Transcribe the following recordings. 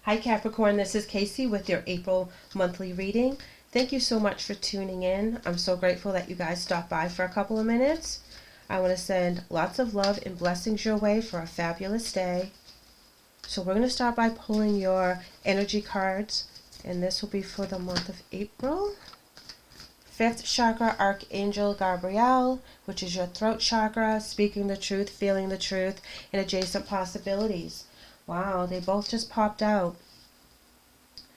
Hi Capricorn, this is Kacee with your April monthly reading. Thank you so much for tuning in. I'm so grateful that you guys stopped by for a couple of minutes. I want to send lots of love and blessings your way for a fabulous day. So we're going to start by pulling your energy cards, and this will be for the month of April. Fifth chakra, Archangel Gabriel, which is your throat chakra, speaking the truth, feeling the truth, and adjacent possibilities. Wow, they both just popped out.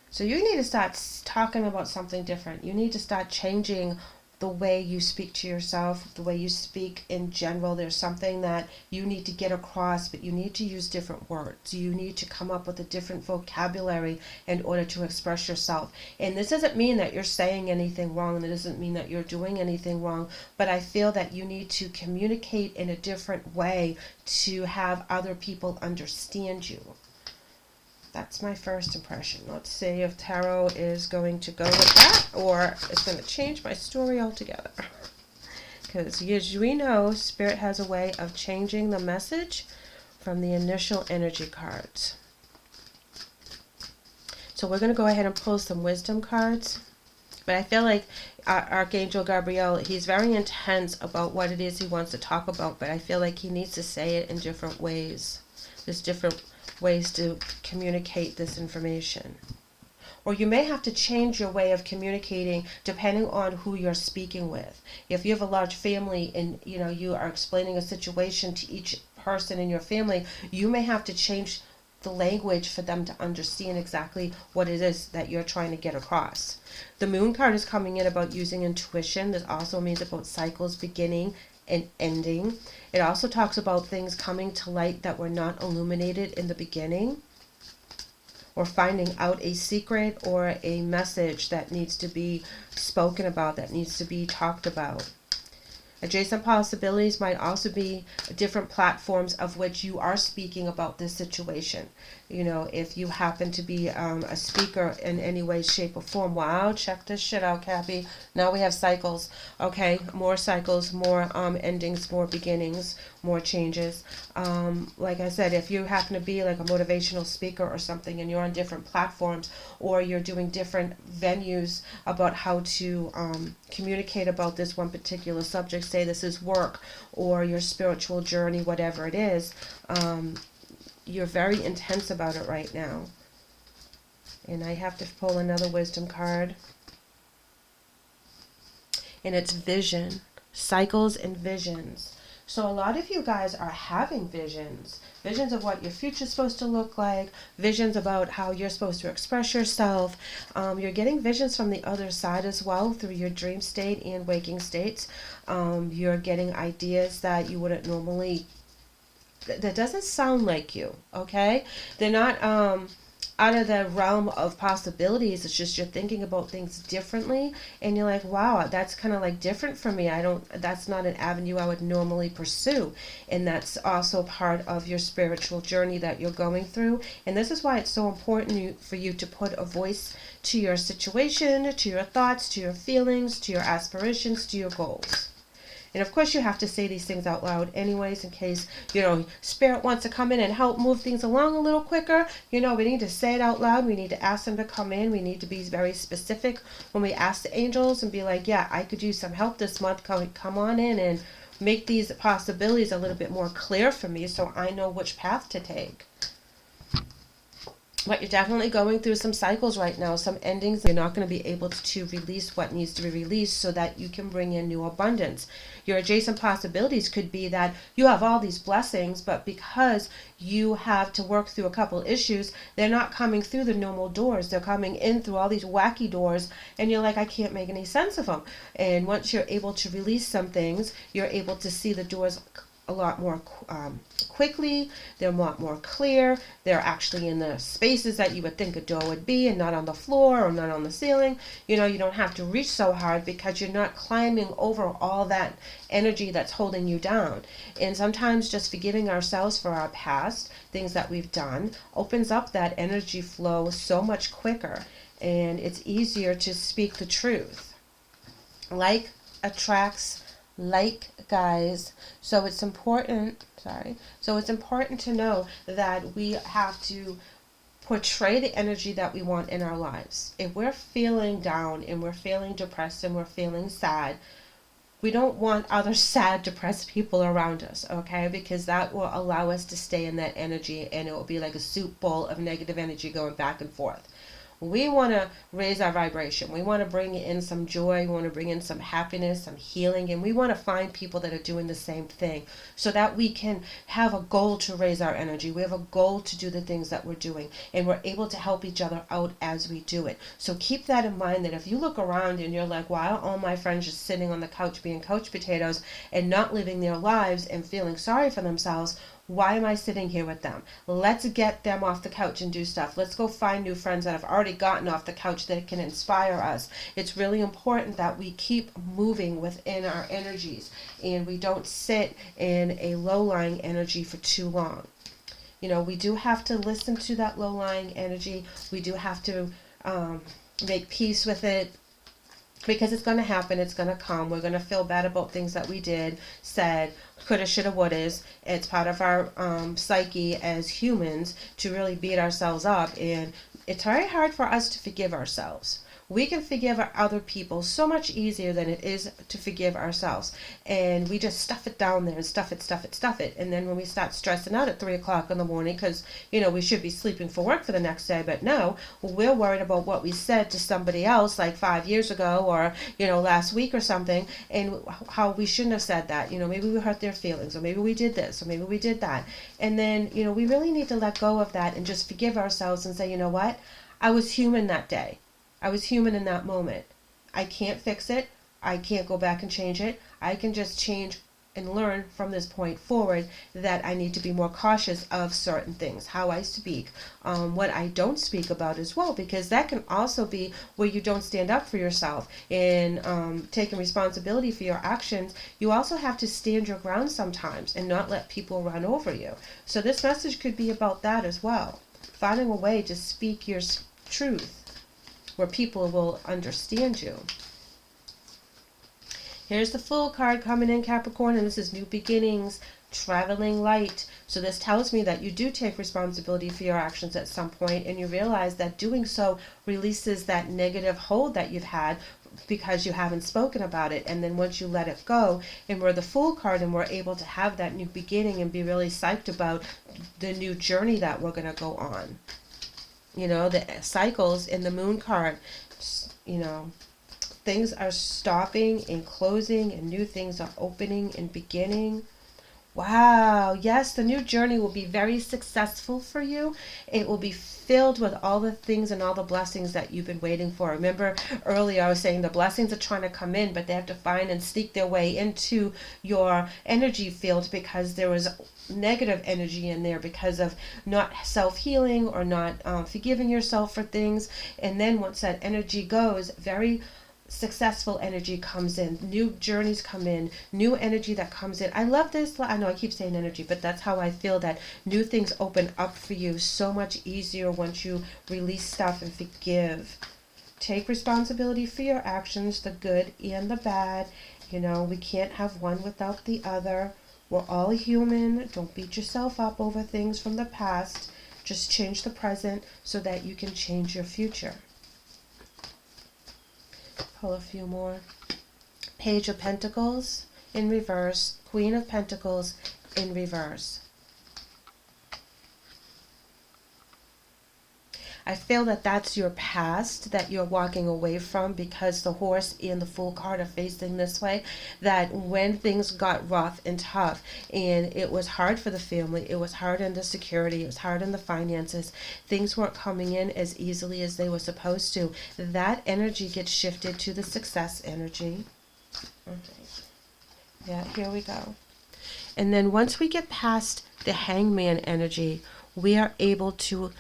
So you need to start talking about something different. You need to start changing the way you speak to yourself, the way you speak in general. There's something that you need to get across, but you need to use different words. You need to come up with a different vocabulary in order to express yourself. And this doesn't mean that you're saying anything wrong. It doesn't mean that you're doing anything wrong. But I feel that you need to communicate in a different way to have other people understand you. That's my first impression. Let's see if tarot is going to go with that or it's going to change my story altogether. Because as we know, Spirit has a way of changing the message from the initial energy cards. So we're going to go ahead and pull some wisdom cards. But I feel like Archangel Gabriel, he's very intense about what it is he wants to talk about, but I feel like he needs to say it in different ways. There's different ways to communicate this information. Or you may have to change your way of communicating depending on who you're speaking with. If you have a large family and you are explaining a situation to each person in your family, you may have to change the language for them to understand exactly what it is that you're trying to get across. The moon card is coming in about using intuition. This also means about cycles beginning and ending. It also talks about things coming to light that were not illuminated in the beginning, or finding out a secret or a message that needs to be spoken about, that needs to be talked about. Adjacent possibilities might also be different platforms of which you are speaking about this situation. If you happen to be a speaker in any way, shape, or form. Wow, check this shit out, Cappy. Now we have cycles. Okay, more cycles, more endings, more beginnings, more changes. Like I said, if you happen to be like a motivational speaker or something and you're on different platforms, or you're doing different venues about how to communicate about this one particular subject, say this is work or your spiritual journey, whatever it is, you're very intense about it right now. And I have to pull another wisdom card. And it's vision. Cycles and visions. So a lot of you guys are having visions. Visions of what your future's supposed to look like. Visions about how you're supposed to express yourself. You're getting visions from the other side as well through your dream state and waking states. You're getting ideas that you wouldn't normally... That doesn't sound like you, okay? They're not out of the realm of possibilities. It's just you're thinking about things differently, and you're like, wow, that's kind of like different for me. That's not an avenue I would normally pursue. And that's also part of your spiritual journey that you're going through. And this is why it's so important for you to put a voice to your situation, to your thoughts, to your feelings, to your aspirations, to your goals. And of course you have to say these things out loud anyways, in case, Spirit wants to come in and help move things along a little quicker. We need to say it out loud. We need to ask them to come in. We need to be very specific when we ask the angels and be like, yeah, I could use some help this month. Come on in and make these possibilities a little bit more clear for me so I know which path to take. But you're definitely going through some cycles right now, some endings. You're not going to be able to release what needs to be released so that you can bring in new abundance. Your adjacent possibilities could be that you have all these blessings, but because you have to work through a couple issues, they're not coming through the normal doors. They're coming in through all these wacky doors, and you're like, I can't make any sense of them. And once you're able to release some things, you're able to see the doors a lot more quickly. They're a lot more clear. They're actually in the spaces that you would think a door would be, and not on the floor or not on the ceiling. You don't have to reach so hard because you're not climbing over all that energy that's holding you down. And sometimes just forgiving ourselves for our past, things that we've done, opens up that energy flow so much quicker, and it's easier to speak the truth. Like attracts like, guys. So it's important to know that we have to portray the energy that we want in our lives. If we're feeling down and we're feeling depressed and we're feeling sad, we don't want other sad, depressed people around us, okay? Because that will allow us to stay in that energy, and it will be like a soup bowl of negative energy going back and forth. We want to raise our vibration. We want to bring in some joy. We want to bring in some happiness, some healing, and we want to find people that are doing the same thing so that we can have a goal to raise our energy. We have a goal to do the things that we're doing, and we're able to help each other out as we do it. So keep that in mind, that if you look around and you're like, why are all my friends just sitting on the couch being couch potatoes and not living their lives and feeling sorry for themselves? Why am I sitting here with them? Let's get them off the couch and do stuff. Let's go find new friends that have already gotten off the couch that can inspire us. It's really important that we keep moving within our energies and we don't sit in a low-lying energy for too long. You know, we do have to listen to that low-lying energy. We do have to make peace with it, because it's going to happen, it's going to come. We're going to feel bad about things that we did, said, coulda, shoulda, wouldas. It's part of our psyche as humans to really beat ourselves up, and it's very hard for us to forgive ourselves. We can forgive other people so much easier than it is to forgive ourselves. And we just stuff it down there and stuff it. And then when we start stressing out at 3 o'clock in the morning, because, you know, we should be sleeping for work for the next day, but no, we're worried about what we said to somebody else like 5 years ago or, you know, last week or something, and how we shouldn't have said that. You know, maybe we hurt their feelings, or maybe we did this, or maybe we did that. And then, you know, we really need to let go of that and just forgive ourselves and say, you know what? I was human that day. I was human in that moment. I can't fix it. I can't go back and change it. I can just change and learn from this point forward that I need to be more cautious of certain things, how I speak, what I don't speak about as well, because that can also be where you don't stand up for yourself in taking responsibility for your actions. You also have to stand your ground sometimes and not let people run over you. So this message could be about that as well. Finding a way to speak your truth where people will understand you. Here's the Fool card coming in, Capricorn, and this is new beginnings, traveling light. So this tells me that you do take responsibility for your actions at some point, and you realize that doing so releases that negative hold that you've had because you haven't spoken about it. And then once you let it go, and we're the Fool card, and we're able to have that new beginning and be really psyched about the new journey that we're going to go on. You know, the cycles in the Moon card, you know, things are stopping and closing and new things are opening and beginning. Wow, yes, the new journey will be very successful for you. It will be filled with all the things and all the blessings that you've been waiting for. Remember earlier I was saying the blessings are trying to come in, but they have to find and sneak their way into your energy field because there was negative energy in there because of not self-healing or not forgiving yourself for things. And then once that energy goes, very successful energy comes in, new journeys come in, new energy that comes in. I love this. I know I keep saying energy, but that's how I feel, that new things open up for you so much easier once you release stuff and forgive. Take responsibility for your actions, the good and the bad. You know, we can't have one without the other. We're all human. Don't beat yourself up over things from the past. Just change the present so that you can change your future. Pull a few more. Page of Pentacles in reverse. Queen of Pentacles in reverse. I feel that that's your past that you're walking away from because the Horse and the Fool card are facing this way. That when things got rough and tough and it was hard for the family, it was hard in the security, it was hard in the finances, things weren't coming in as easily as they were supposed to. That energy gets shifted to the success energy. Okay. Yeah, here we go. And then once we get past the Hangman energy, we are able to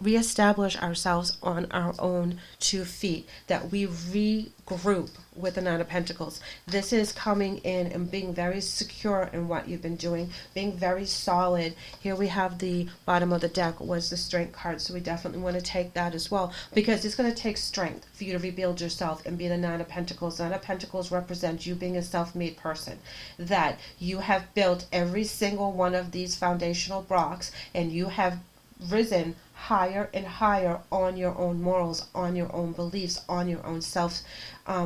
reestablish ourselves on our own 2 feet, that we regroup with the Nine of Pentacles. This is coming in and being very secure in what you've been doing, being very solid. Here we have the bottom of the deck was the Strength card, so we definitely want to take that as well, because it's going to take strength for you to rebuild yourself and be the Nine of Pentacles. Nine of Pentacles represents you being a self-made person, that you have built every single one of these foundational blocks and you have risen higher and higher on your own morals, on your own beliefs, on your own self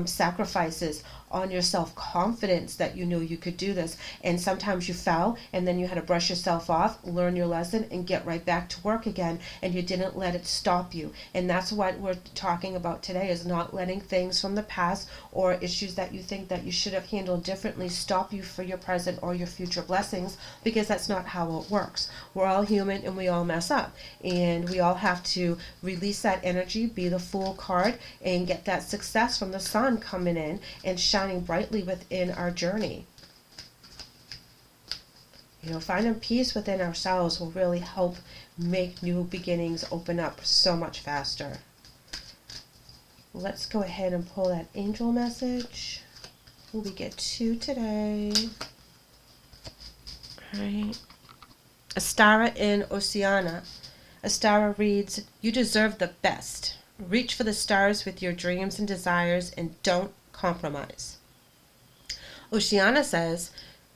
sacrifices, on your self-confidence that you knew you could do this. And sometimes you fell and then you had to brush yourself off, learn your lesson, and get right back to work again, and you didn't let it stop you. And that's what we're talking about today, is not letting things from the past or issues that you think that you should have handled differently stop you for your present or your future blessings, because that's not how it works. We're all human and we all mess up, and we all have to release that energy, be the Fool card, and get that success from the sun coming in and shining brightly within our journey. Finding peace within ourselves will really help make new beginnings open up so much faster. Let's go ahead and pull that angel message. We get 2 today. All right. Astara in Oceana. Astara reads, "You deserve the best. Reach for the stars with your dreams and desires, and don't compromise." Oceana says,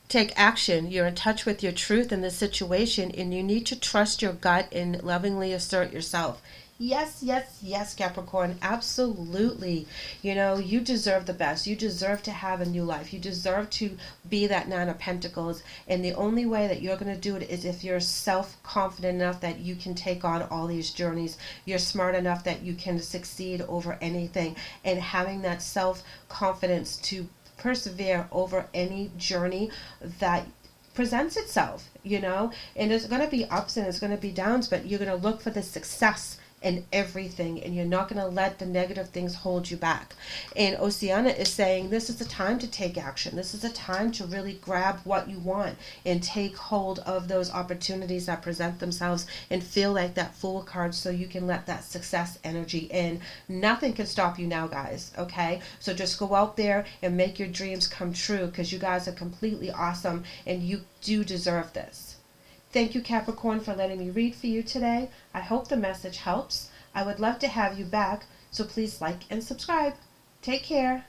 "Take action. You're in touch with your truth in this situation, and you need to trust your gut and lovingly assert yourself." Yes, yes, yes, Capricorn, absolutely. You deserve the best. You deserve to have a new life. You deserve to be that Nine of Pentacles. And the only way that you're going to do it is if you're self-confident enough that you can take on all these journeys. You're smart enough that you can succeed over anything. And having that self-confidence to persevere over any journey that presents itself, and there's going to be ups and there's going to be downs, but you're going to look for the success in everything, and you're not going to let the negative things hold you back. And Oceana is saying this is the time to take action. This is the time to really grab what you want and take hold of those opportunities that present themselves and feel like that Fool card, so you can let that success energy in. Nothing can stop you now, guys, okay? So just go out there and make your dreams come true, because you guys are completely awesome and you do deserve this. Thank you, Capricorn, for letting me read for you today. I hope the message helps. I would love to have you back, so please like and subscribe. Take care.